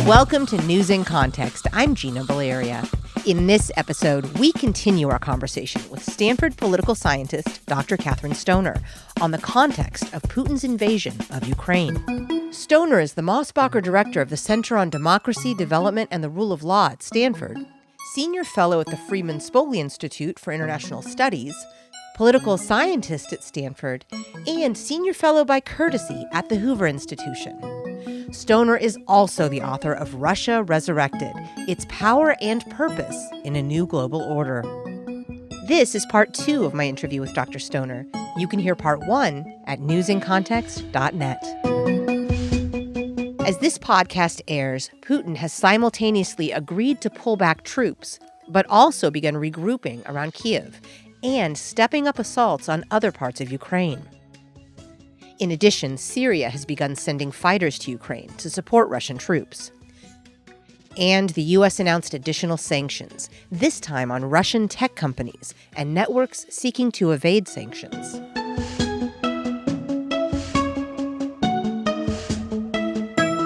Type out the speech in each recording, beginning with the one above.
Welcome to News in Context. I'm Gina Valeria. In this episode, we continue our conversation with Stanford political scientist Dr. Kathryn Stoner on the context of Putin's invasion of Ukraine. Stoner is the Mosbacher Director of the Center on Democracy, Development, and the Rule of Law at Stanford, Senior Fellow at the Freeman Spogli Institute for International Studies, political scientist at Stanford, and Senior Fellow by courtesy at the Hoover Institution. Stoner is also the author of Russia Resurrected, Its Power and Purpose in a New Global Order. This is part 2 of my interview with Dr. Stoner. You can hear part 1 at newsincontext.net. As this podcast airs, Putin has simultaneously agreed to pull back troops, but also begun regrouping around Kiev and stepping up assaults on other parts of Ukraine. In addition, Syria has begun sending fighters to Ukraine to support Russian troops. And the U.S. announced additional sanctions, this time on Russian tech companies and networks seeking to evade sanctions.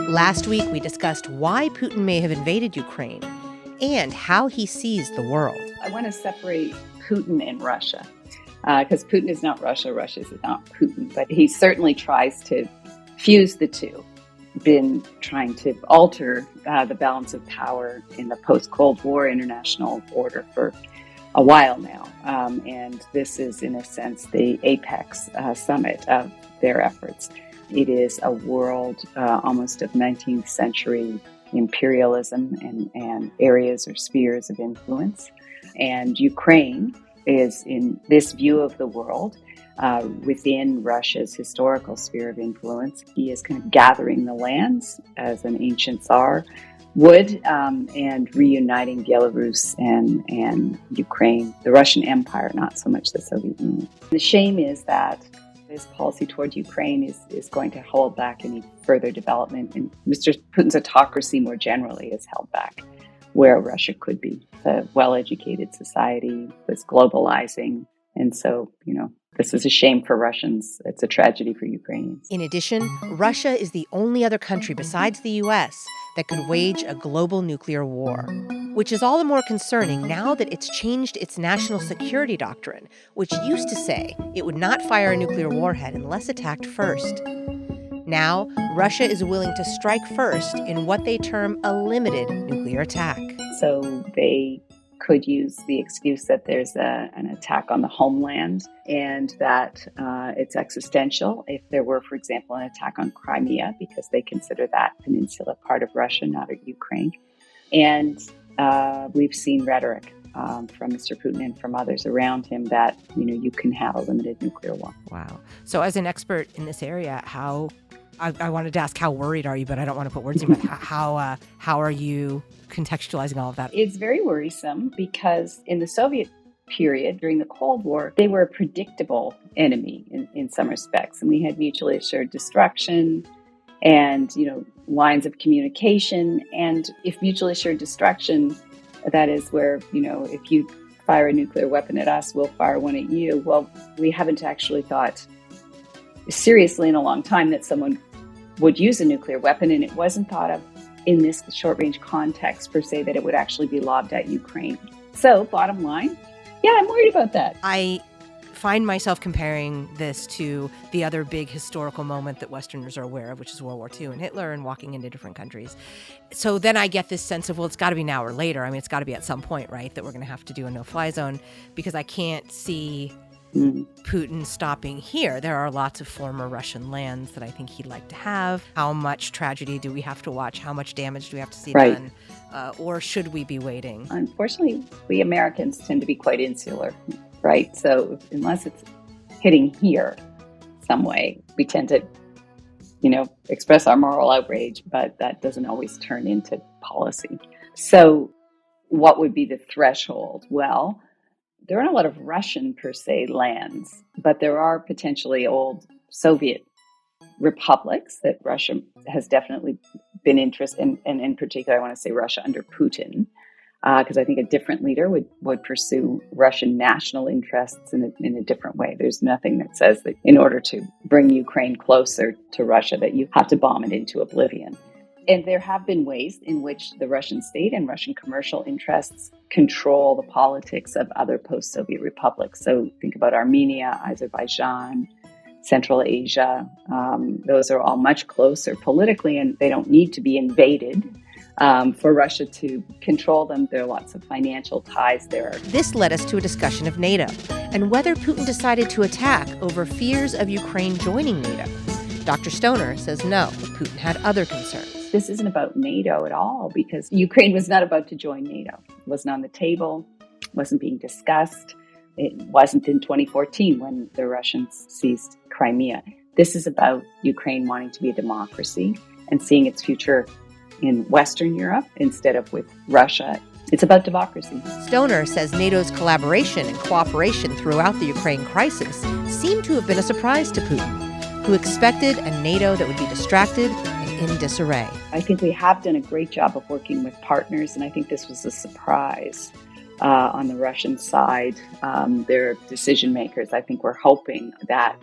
Last week, we discussed why Putin may have invaded Ukraine and how he sees the world. I want to separate Putin and Russia. Because Putin is not Russia, Russia is not Putin. But he certainly tries to fuse the two. Been trying to alter the balance of power in the post-Cold War international order for a while now. And this is, in a sense, the apex summit of their efforts. It is a world almost of 19th century imperialism and areas or spheres of influence. And Ukraine is, in this view of the world, within Russia's historical sphere of influence. He is kind of gathering the lands as an ancient Tsar would, and reuniting Belarus and Ukraine, the Russian Empire, not so much the Soviet Union. The shame is that this policy toward Ukraine is going to hold back any further development, and Mr. Putin's autocracy more generally is held back where Russia could be. A well-educated society was globalizing. And so, this is a shame for Russians. It's a tragedy for Ukrainians. In addition, Russia is the only other country besides the U.S. that could wage a global nuclear war, which is all the more concerning now that it's changed its national security doctrine, which used to say it would not fire a nuclear warhead unless attacked first. Now, Russia is willing to strike first in what they term a limited nuclear attack. So they could use the excuse that there's an attack on the homeland and that it's existential if there were, for example, an attack on Crimea, because they consider that peninsula part of Russia, not of Ukraine. And we've seen rhetoric from Mr. Putin and from others around him that, you can have a limited nuclear war. Wow. So as an expert in this area, I wanted to ask, how worried are you? But I don't want to put words in your mouth. How are you contextualizing all of that? It's very worrisome because in the Soviet period, during the Cold War, they were a predictable enemy in some respects. And we had mutually assured destruction and, lines of communication. And if mutually assured destruction, that is where, if you fire a nuclear weapon at us, we'll fire one at you. Well, we haven't actually thought seriously in a long time that someone would use a nuclear weapon, and it wasn't thought of in this short-range context per se that it would actually be lobbed at Ukraine. So, bottom line, yeah, I'm worried about that. I find myself comparing this to the other big historical moment that Westerners are aware of, which is World War II and Hitler and walking into different countries. So then I get this sense of, well, it's got to be now or later. I mean, it's got to be at some point, right, that we're going to have to do a no-fly zone, because I can't see Putin stopping here. There are lots of former Russian lands that I think he'd like to have. How much tragedy do we have to watch? How much damage do we have to see done? Or should we be waiting? Unfortunately, we Americans tend to be quite insular, right? So unless it's hitting here some way, we tend to, express our moral outrage, but that doesn't always turn into policy. So what would be the threshold? Well, there aren't a lot of Russian, per se, lands, but there are potentially old Soviet republics that Russia has definitely been interested in, and in particular, I want to say Russia under Putin, because I think a different leader would pursue Russian national interests in a different way. There's nothing that says that in order to bring Ukraine closer to Russia that you have to bomb it into oblivion. And there have been ways in which the Russian state and Russian commercial interests control the politics of other post-Soviet republics. So think about Armenia, Azerbaijan, Central Asia. Those are all much closer politically, and they don't need to be invaded for Russia to control them. There are lots of financial ties there. This led us to a discussion of NATO and whether Putin decided to attack over fears of Ukraine joining NATO. Dr. Stoner says no, Putin had other concerns. This isn't about NATO at all, because Ukraine was not about to join NATO. It wasn't on the table, wasn't being discussed. It wasn't in 2014 when the Russians seized Crimea. This is about Ukraine wanting to be a democracy and seeing its future in Western Europe instead of with Russia. It's about democracy. Stoner says NATO's collaboration and cooperation throughout the Ukraine crisis seemed to have been a surprise to Putin, who expected a NATO that would be distracted and in disarray. I think we have done a great job of working with partners, and I think this was a surprise on the Russian side. Their decision makers, I think, were hoping that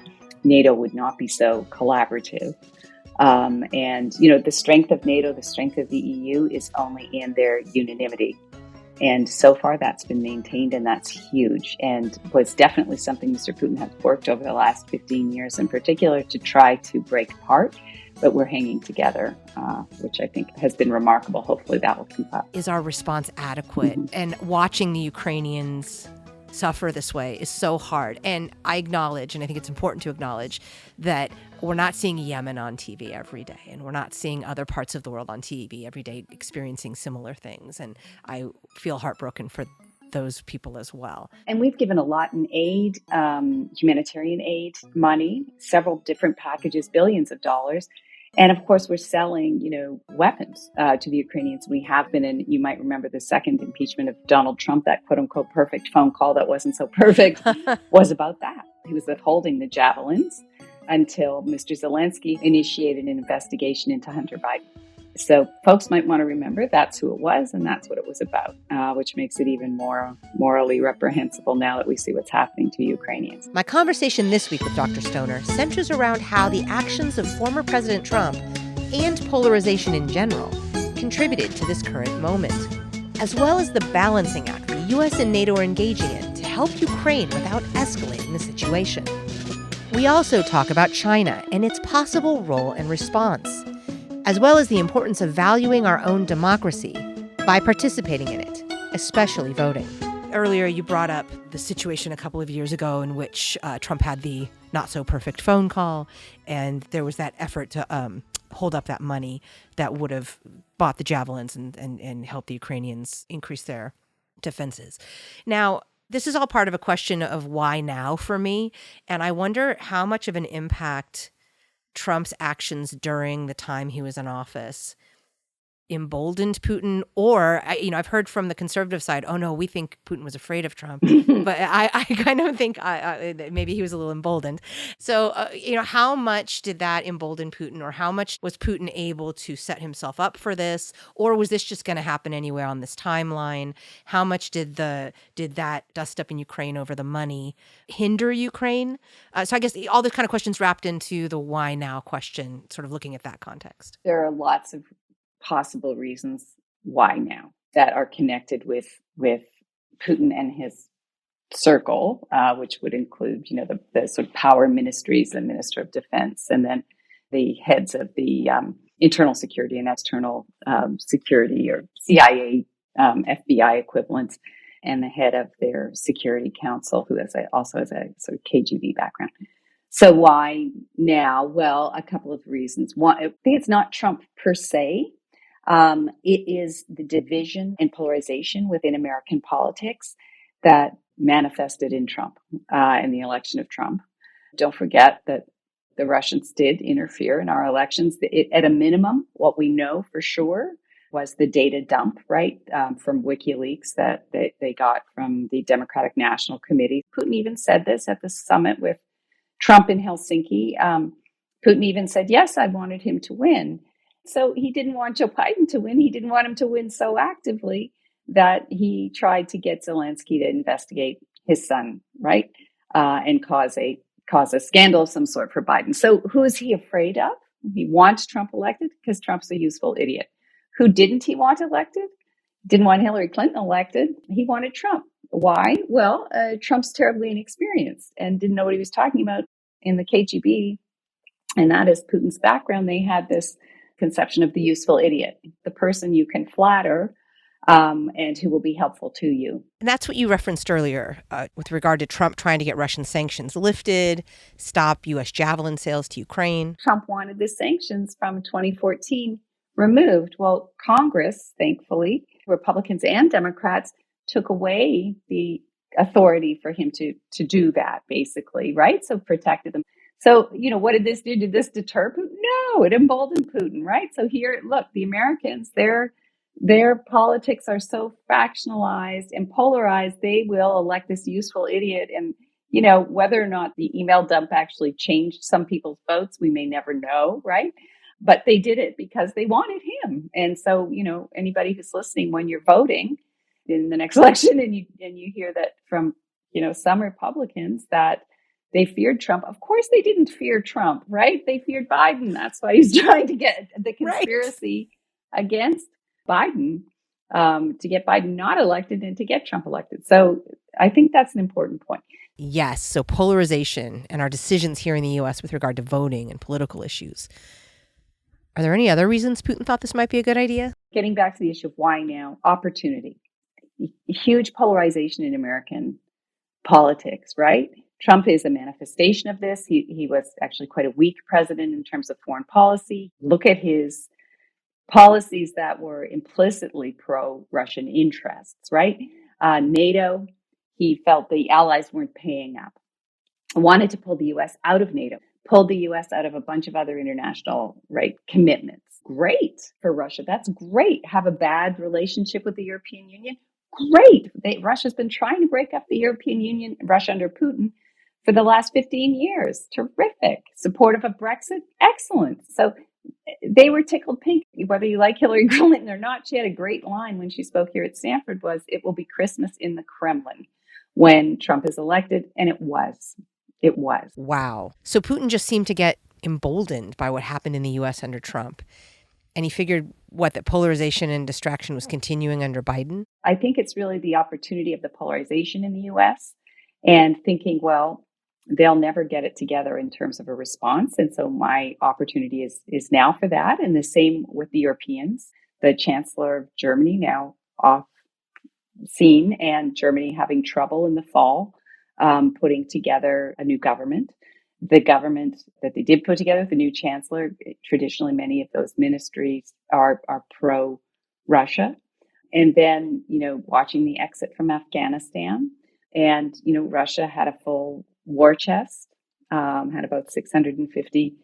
NATO would not be so collaborative. And, the strength of NATO, the strength of the EU is only in their unanimity. And so far that's been maintained, and that's huge, and was definitely something Mr. Putin has worked over the last 15 years in particular to try to break apart. But we're hanging together, which I think has been remarkable. Hopefully that will keep up. Is our response adequate? Mm-hmm. And watching the Ukrainians suffer this way is so hard. And I acknowledge, and I think it's important to acknowledge, that we're not seeing Yemen on TV every day, and we're not seeing other parts of the world on TV every day experiencing similar things. And I feel heartbroken for those people as well. And we've given a lot in aid, humanitarian aid, money, several different packages, billions of dollars. And of course, we're selling, weapons to the Ukrainians. We have been, and you might remember the second impeachment of Donald Trump, that quote unquote perfect phone call that wasn't so perfect, was about that. He was withholding the javelins until Mr. Zelensky initiated an investigation into Hunter Biden. So folks might want to remember that's who it was, and that's what it was about, which makes it even more morally reprehensible now that we see what's happening to Ukrainians. My conversation this week with Dr. Stoner centers around how the actions of former President Trump and polarization in general contributed to this current moment, as well as the balancing act the U.S. and NATO are engaging in to help Ukraine without escalating the situation. We also talk about China and its possible role and response, as well as the importance of valuing our own democracy by participating in it, especially voting. Earlier, you brought up the situation a couple of years ago in which Trump had the not-so-perfect phone call, and there was that effort to hold up that money that would have bought the javelins and helped the Ukrainians increase their defenses. Now, this is all part of a question of why now for me, and I wonder how much of an impact Trump's actions during the time he was in office emboldened Putin, or, I've heard from the conservative side, oh no, we think Putin was afraid of Trump, but I kind of think maybe he was a little emboldened. So, how much did that embolden Putin, or how much was Putin able to set himself up for this, or was this just going to happen anywhere on this timeline? How much did that dust up in Ukraine over the money hinder Ukraine? So I guess all the kind of questions wrapped into the why now question, sort of looking at that context. There are lots of possible reasons why now that are connected with Putin and his circle, which would include, the sort of power ministries, the Minister of Defense, and then the heads of the internal security and external security, or CIA, FBI equivalents, and the head of their Security Council, who also has a sort of KGB background. So why now? Well, a couple of reasons. One, I think it's not Trump per se. It is the division and polarization within American politics that manifested in Trump, in the election of Trump. Don't forget that the Russians did interfere in our elections. At a minimum, what we know for sure was the data dump, right, from WikiLeaks that they got from the Democratic National Committee. Putin even said this at the summit with Trump in Helsinki. Putin even said, yes, I wanted him to win. So he didn't want Joe Biden to win. He didn't want him to win so actively that he tried to get Zelensky to investigate his son, right? And cause a scandal of some sort for Biden. So who is he afraid of? He wants Trump elected because Trump's a useful idiot. Who didn't he want elected? Didn't want Hillary Clinton elected. He wanted Trump. Why? Well, Trump's terribly inexperienced and didn't know what he was talking about in the KGB. And that is Putin's background. They had this conception of the useful idiot, the person you can flatter and who will be helpful to you. And that's what you referenced earlier with regard to Trump trying to get Russian sanctions lifted, stop U.S. Javelin sales to Ukraine. Trump wanted the sanctions from 2014 removed. Well, Congress, thankfully, Republicans and Democrats took away the authority for him to do that, basically, right? So protected them. So, what did this do? Did this deter Putin? No, it emboldened Putin, right? So here, look, the Americans, their politics are so fractionalized and polarized, they will elect this useful idiot. And, whether or not the email dump actually changed some people's votes, we may never know, right? But they did it because they wanted him. And so, anybody who's listening, when you're voting in the next election and you hear that from, some Republicans that they feared Trump. Of course, they didn't fear Trump, right? They feared Biden. That's why he's trying to get the conspiracy against Biden to get Biden not elected and to get Trump elected. So I think that's an important point. Yes. So polarization and our decisions here in the U.S. with regard to voting and political issues. Are there any other reasons Putin thought this might be a good idea? Getting back to the issue of why now, opportunity. Huge polarization in American politics, right? Trump is a manifestation of this. He was actually quite a weak president in terms of foreign policy. Look at his policies that were implicitly pro-Russian interests, right? NATO, he felt the allies weren't paying up. Wanted to pull the U.S. out of NATO, pulled the U.S. out of a bunch of other international commitments. Great for Russia. That's great. Have a bad relationship with the European Union. Great. Russia's been trying to break up the European Union, Russia under Putin, for the last 15 years. Terrific. Supportive of Brexit. Excellent. So they were tickled pink. Whether you like Hillary Clinton or not, she had a great line when she spoke here at Stanford was, "It will be Christmas in the Kremlin when Trump is elected." And it was. It was. Wow. So Putin just seemed to get emboldened by what happened in the U.S. under Trump. And he figured, that polarization and distraction was continuing under Biden? I think it's really the opportunity of the polarization in the U.S. and thinking, well, they'll never get it together in terms of a response. And so my opportunity is now for that. And the same with the Europeans. The Chancellor of Germany now off scene, and Germany having trouble in the fall putting together a new government. The government that they did put together, the new chancellor, traditionally many of those ministries are pro-Russia. And then, watching the exit from Afghanistan. And, Russia had a full war chest, had about $650,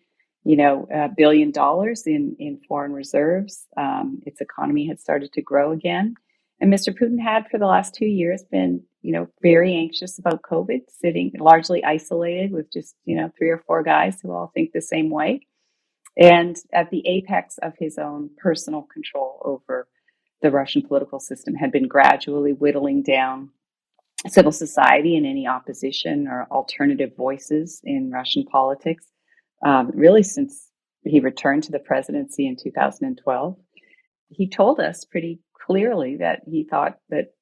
$billion in foreign reserves. Its economy had started to grow again. And Mr. Putin had for the last 2 years been, very anxious about COVID, sitting largely isolated with just, 3 or 4 guys who all think the same way. And at the apex of his own personal control over the Russian political system, had been gradually whittling down civil society and any opposition or alternative voices in Russian politics, really since he returned to the presidency in 2012. He told us pretty clearly that he thought that,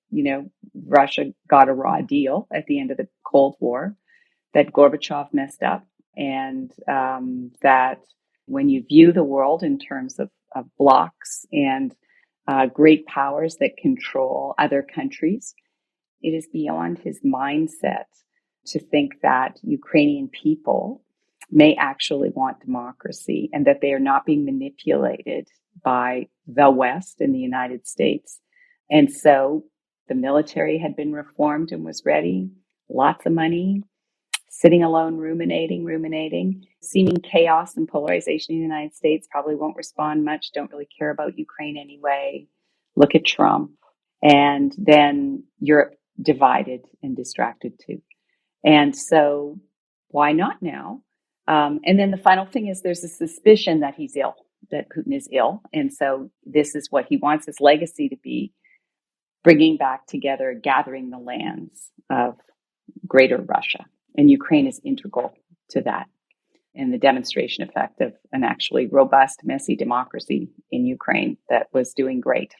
Russia got a raw deal at the end of the Cold War, that Gorbachev messed up, and that when you view the world in terms of blocs and great powers that control other countries, it is beyond his mindset to think that Ukrainian people may actually want democracy and that they are not being manipulated by the West and the United States. And so the military had been reformed and was ready, lots of money, sitting alone, ruminating, seeming chaos and polarization in the United States, probably won't respond much, don't really care about Ukraine anyway. Look at Trump. And then Europe divided and distracted too. And so why not now? And then the final thing is there's a suspicion that he's ill, that Putin is ill. And so this is what he wants his legacy to be, bringing back together, gathering the lands of greater Russia. And Ukraine is integral to that. and the demonstration effect of an actually robust, messy democracy in Ukraine that was doing great.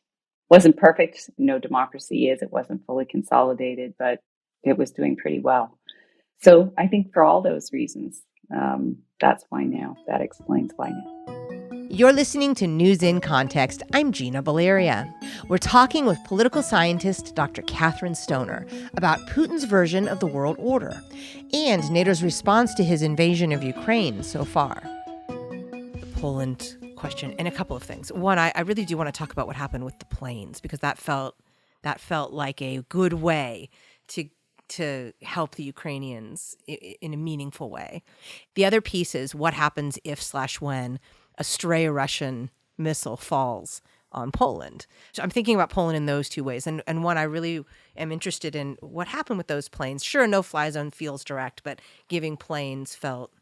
Wasn't perfect. No democracy is. It wasn't fully consolidated, but it was doing pretty well. So I think for all those reasons, that's why now. That explains why now. You're listening to News in Context. I'm Gina Valeria. We're talking with political scientist Dr. Kathryn Stoner about Putin's version of the world order and NATO's response to his invasion of Ukraine so far. The Poland question and a couple of things. One, I really do want to talk about what happened with the planes, because that felt like a good way to help the Ukrainians in a meaningful way. The other piece is what happens if/when a stray Russian missile falls on Poland. So I'm thinking about Poland in those two ways. And one, I really am interested in what happened with those planes. Sure, no fly zone feels direct, but giving planes felt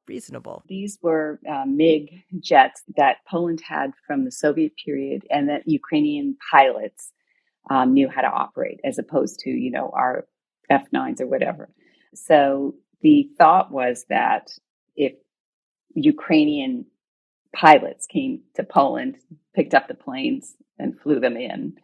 reasonable. These were MiG jets that Poland had from the Soviet period and that Ukrainian pilots knew how to operate, as opposed to, our F-9s or whatever. So the thought was that if Ukrainian pilots came to Poland, picked up the planes and flew them in,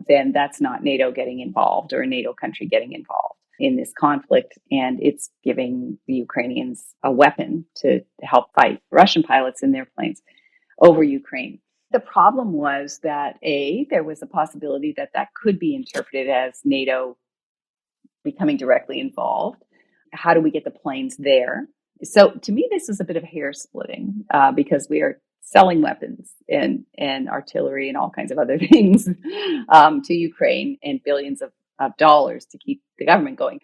then that's not NATO getting involved or a NATO country getting involved in this conflict. And it's giving the Ukrainians a weapon to help fight Russian pilots in their planes over Ukraine. The problem was that, there was a possibility that could be interpreted as NATO becoming directly involved. How do we get the planes there? So to me, this is a bit of hair splitting because we are selling weapons and artillery and all kinds of other things to Ukraine and billions of dollars to keep the government going.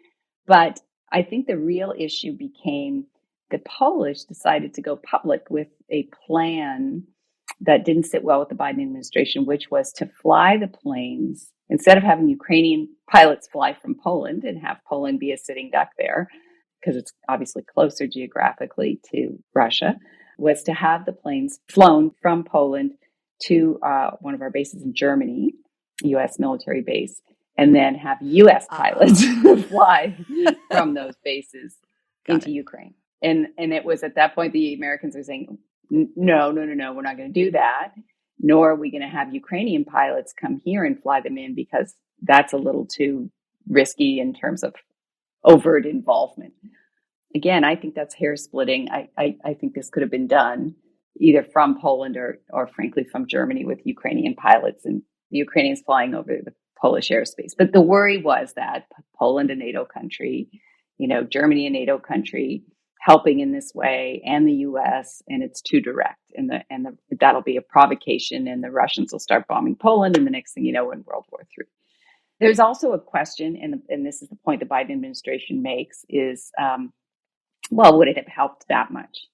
But I think the real issue became the Polish decided to go public with a plan that didn't sit well with the Biden administration, which was to fly the planes instead of having Ukrainian pilots fly from Poland and have Poland be a sitting duck there, because it's obviously closer geographically to Russia, was to have the planes flown from Poland to one of our bases in Germany, U.S. military base, and then have U.S. pilots fly from those bases into Ukraine. And it was at that point the Americans were saying, no, we're not going to do that. Nor are we going to have Ukrainian pilots come here and fly them in, because that's a little too risky in terms of overt involvement. Again, I think that's hair splitting. I think this could have been done either from Poland or frankly from Germany with Ukrainian pilots and the Ukrainians flying over the Polish airspace. But the worry was that Poland, a NATO country, Germany, a NATO country, helping in this way, and the U.S., and it's too direct, and that'll be a provocation, and the Russians will start bombing Poland, and the next thing you know, we're in World War III. There's also a question, and this is the point the Biden administration makes, is, would it have helped that much?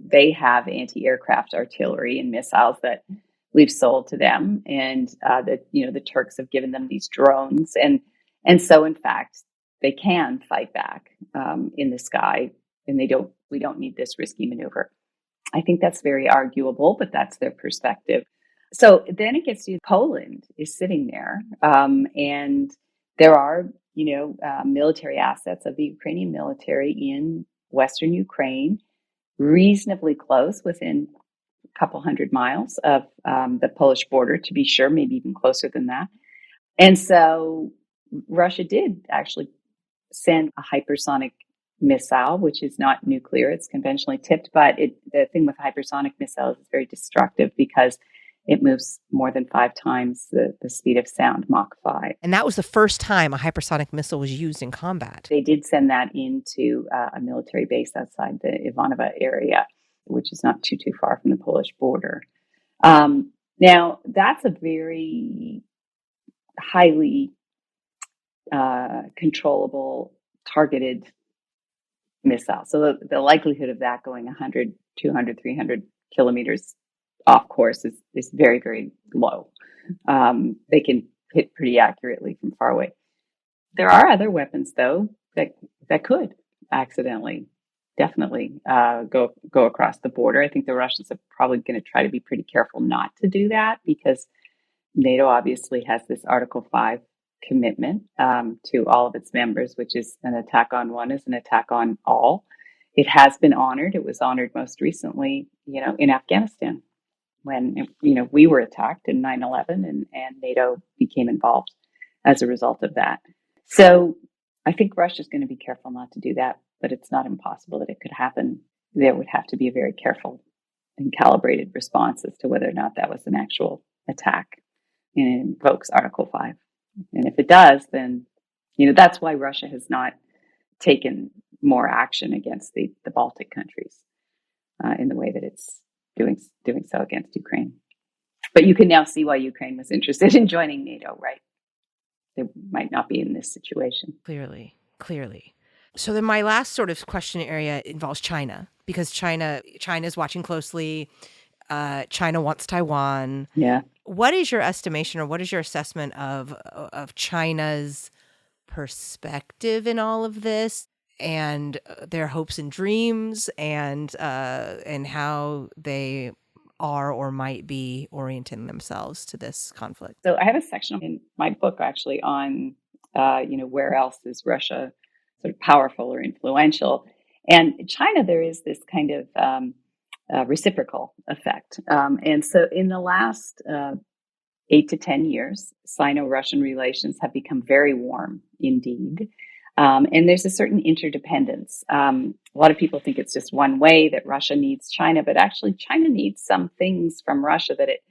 They have anti-aircraft artillery and missiles that we've sold to them, and the Turks have given them these drones, and so in fact they can fight back in the sky. And we don't need this risky maneuver. I think that's very arguable, but that's their perspective. So then it gets to Poland is sitting there, and there are, military assets of the Ukrainian military in Western Ukraine, reasonably close, within a couple hundred miles of the Polish border, to be sure, maybe even closer than that. And so Russia did actually send a hypersonic missile, which is not nuclear, it's conventionally tipped, but the thing with hypersonic missiles is very destructive because it moves more than 5 times the speed of sound, Mach 5. And that was the first time a hypersonic missile was used in combat. They did send that into a military base outside the Ivanova area, which is not too far from the Polish border. Now, that's a very highly controllable, targeted missile. So the likelihood of that going 100, 200, 300 kilometers off course is very, very low. They can hit pretty accurately from far away. There are other weapons, though, that could accidentally, definitely go across the border. I think the Russians are probably going to try to be pretty careful not to do that, because NATO obviously has this Article 5 commitment to all of its members, which is an attack on one is an attack on all. It has been honored. It was honored most recently, in Afghanistan when, we were attacked in 9/11 and NATO became involved as a result of that. So I think Russia's going to be careful not to do that, but it's not impossible that it could happen. There would have to be a very careful and calibrated response as to whether or not that was an actual attack and it invokes Article 5. And if it does, then, that's why Russia has not taken more action against the Baltic countries in the way that it's doing so against Ukraine. But you can now see why Ukraine was interested in joining NATO, right? They might not be in this situation. Clearly. So then my last sort of question area involves China, because China's watching closely. China wants Taiwan. Yeah. What is your estimation, or what is your assessment of China's perspective in all of this, and their hopes and dreams, and how they are or might be orienting themselves to this conflict? So I have a section in my book actually on, where else is Russia sort of powerful or influential? And in China, there is this kind of reciprocal effect. And so in the last 8 to 10 years, Sino-Russian relations have become very warm indeed. And there's a certain interdependence. A lot of people think it's just one way, that Russia needs China, but actually China needs some things from Russia that it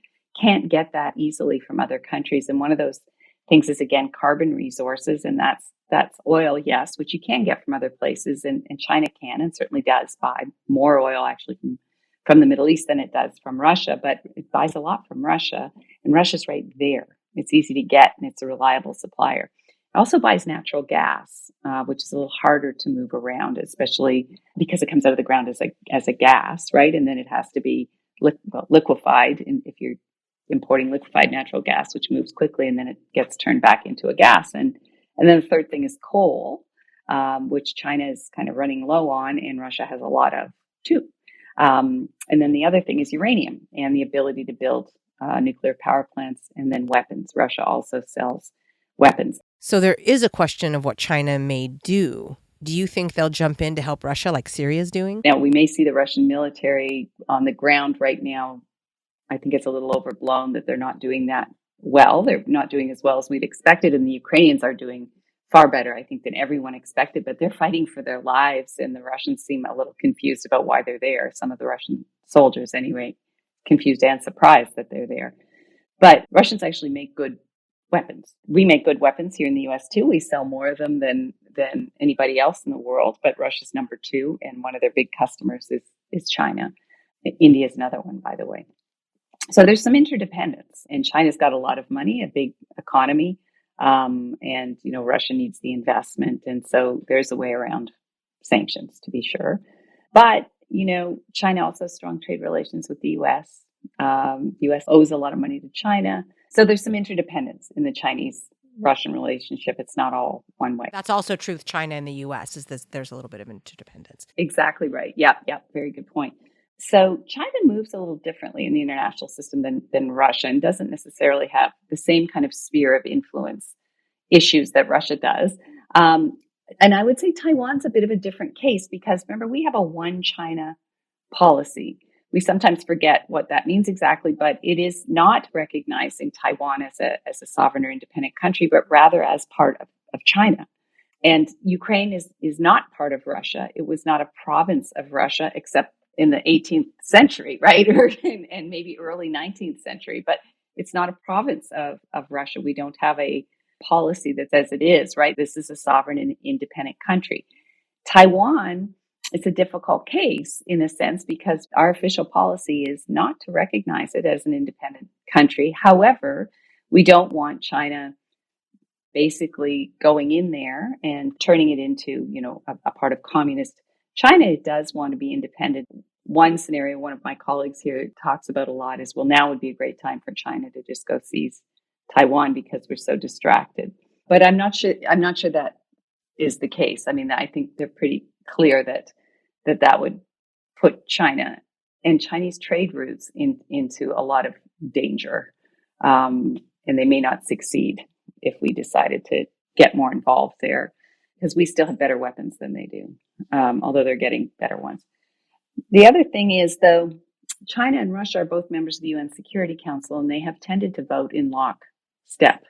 can't get that easily from other countries. And one of those things is, again, carbon resources. And that's oil, yes, which you can get from other places. And China can and certainly does buy more oil actually from the Middle East than it does from Russia, but it buys a lot from Russia. And Russia's right there. It's easy to get and it's a reliable supplier. It also buys natural gas, which is a little harder to move around, especially because it comes out of the ground as a gas, right? And then it has to be liquefied. And if you're importing liquefied natural gas, which moves quickly, and then it gets turned back into a gas. And then the third thing is coal, which China is kind of running low on, and Russia has a lot of too. And then the other thing is uranium and the ability to build nuclear power plants, and then weapons. Russia also sells weapons. So there is a question of what China may do. Do you think they'll jump in to help Russia like Syria's doing? Now, we may see the Russian military on the ground right now. I think it's a little overblown that they're not doing that well. They're not doing as well as we'd expected, and the Ukrainians are doing far better, I think, than everyone expected, but they're fighting for their lives, and the Russians seem a little confused about why they're there. Some of the Russian soldiers, anyway, confused and surprised that they're there. But Russians actually make good weapons. We make good weapons here in the US too. We sell more of them than anybody else in the world, but Russia's number 2, and one of their big customers is China. India is another one, by the way. So there's some interdependence, and China's got a lot of money, a big economy. And, Russia needs the investment. And so there's a way around sanctions, to be sure. But, China also has strong trade relations with the U.S. The U.S. owes a lot of money to China. So there's some interdependence in the Chinese-Russian relationship. It's not all one way. That's also true with China and the U.S. There's a little bit of interdependence. Exactly right. Yeah. Very good point. So China moves a little differently in the international system than Russia, and doesn't necessarily have the same kind of sphere of influence issues that Russia does. And I would say Taiwan's a bit of a different case, because remember, we have a one China policy. We sometimes forget what that means exactly, but it is not recognizing Taiwan as a sovereign or independent country, but rather as part of China. And Ukraine is not part of Russia. It was not a province of Russia, except in the 18th century, right? And maybe early 19th century, but it's not a province of Russia. We don't have a policy that says it is, right? This is a sovereign and independent country. Taiwan, it's a difficult case in a sense, because our official policy is not to recognize it as an independent country. However, we don't want China basically going in there and turning it into, a part of communist China. It does want to be independent. One scenario one of my colleagues here talks about a lot is, well, now would be a great time for China to just go seize Taiwan because we're so distracted. But I'm not sure that is the case. I mean, I think they're pretty clear that would put China and Chinese trade routes into a lot of danger. And they may not succeed if we decided to get more involved there. because we still have better weapons than they do, although they're getting better ones. The other thing is, though, China and Russia are both members of the UN Security Council, and they have tended to vote in lockstep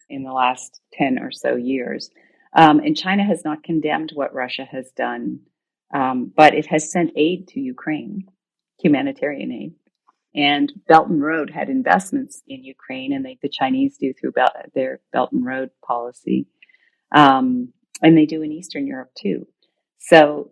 in the last 10 or so years. And China has not condemned what Russia has done, but it has sent aid to Ukraine, humanitarian aid. And Belt and Road had investments in Ukraine, and the Chinese do through their Belt and Road policy. And they do in Eastern Europe too. So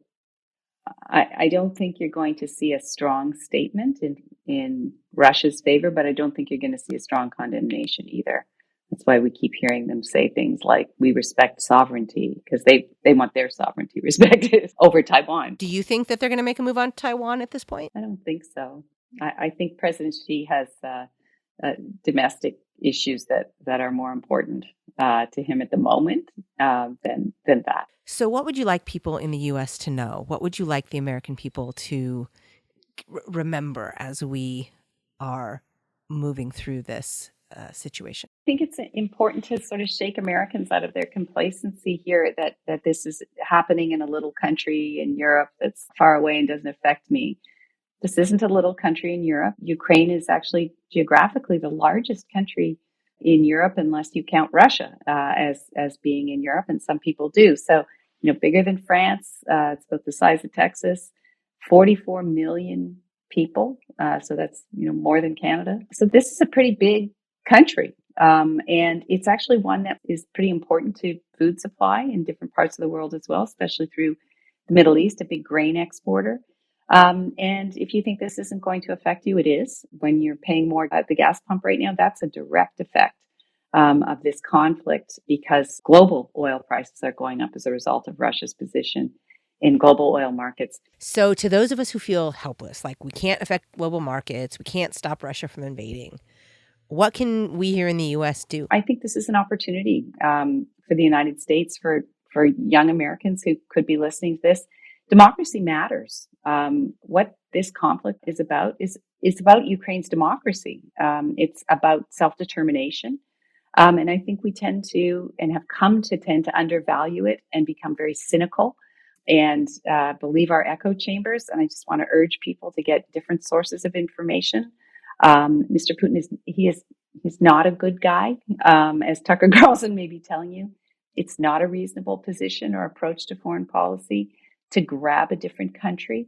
I don't think you're going to see a strong statement in Russia's favor, but I don't think you're going to see a strong condemnation either. That's why we keep hearing them say things like, we respect sovereignty, because they want their sovereignty respected over Taiwan. Do you think that they're going to make a move on Taiwan at this point? I don't think so. I think President Xi has domestic issues that are more important to him at the moment than that. So what would you like people in the U.S. to know? What would you like the American people to remember as we are moving through this situation? I think it's important to sort of shake Americans out of their complacency here that this is happening in a little country in Europe that's far away and doesn't affect me. This isn't a little country in Europe. Ukraine is actually geographically the largest country in Europe, unless you count Russia as being in Europe, and some people do. So, bigger than France. It's about the size of Texas. 44 million people. So that's more than Canada. So this is a pretty big country, and it's actually one that is pretty important to food supply in different parts of the world as well, especially through the Middle East, a big grain exporter. And if you think this isn't going to affect you, it is. When you're paying more at the gas pump right now, that's a direct effect of this conflict, because global oil prices are going up as a result of Russia's position in global oil markets. So to those of us who feel helpless, like we can't affect global markets, we can't stop Russia from invading, what can we here in the U.S. do? I think this is an opportunity for the United States, for young Americans who could be listening to this. Democracy matters. What this conflict is about is about Ukraine's democracy. It's about self-determination. And I think we tend to, and have come to tend to, undervalue it and become very cynical and believe our echo chambers. And I just want to urge people to get different sources of information. Mr. Putin he's not a good guy, as Tucker Carlson may be telling you. It's not a reasonable position or approach to foreign policy to grab a different country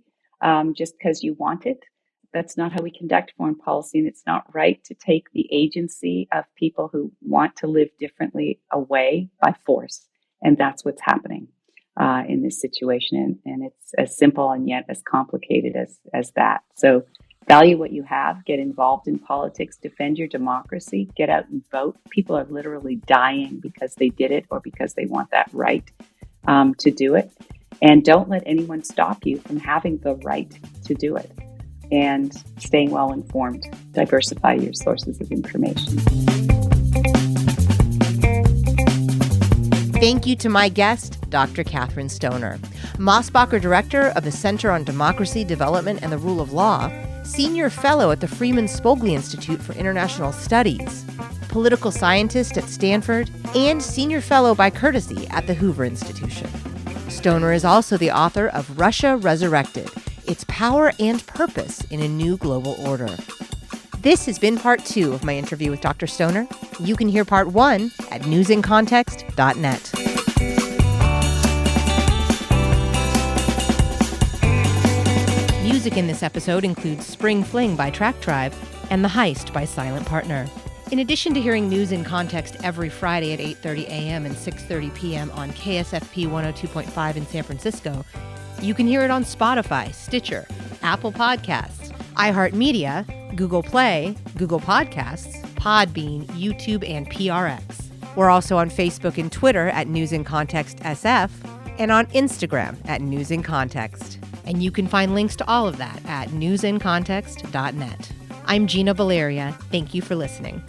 just because you want it. That's not how we conduct foreign policy, and it's not right to take the agency of people who want to live differently away by force. And that's what's happening in this situation. And it's as simple and yet as complicated as that. So value what you have, get involved in politics, defend your democracy, get out and vote. People are literally dying because they did it or because they want that right to do it. And don't let anyone stop you from having the right to do it. And staying well informed, diversify your sources of information. Thank you to my guest, Dr. Kathryn Stoner, Mosbacher Director of the Center on Democracy, Development, and the Rule of Law, Senior Fellow at the Freeman Spogli Institute for International Studies, Political Scientist at Stanford, and Senior Fellow by courtesy at the Hoover Institution. Stoner is also the author of Russia Resurrected: Its Power and Purpose in a New Global Order. This has been part 2 of my interview with Dr. Stoner. You can hear part 1 at newsincontext.net. Music in this episode includes Spring Fling by Track Tribe and The Heist by Silent Partner. In addition to hearing News in Context every Friday at 8:30 a.m. and 6:30 p.m. on KSFP 102.5 in San Francisco, you can hear it on Spotify, Stitcher, Apple Podcasts, iHeartMedia, Google Play, Google Podcasts, Podbean, YouTube, and PRX. We're also on Facebook and Twitter at News in Context SF and on Instagram at News in Context. And you can find links to all of that at newsincontext.net. I'm Gina Valeria. Thank you for listening.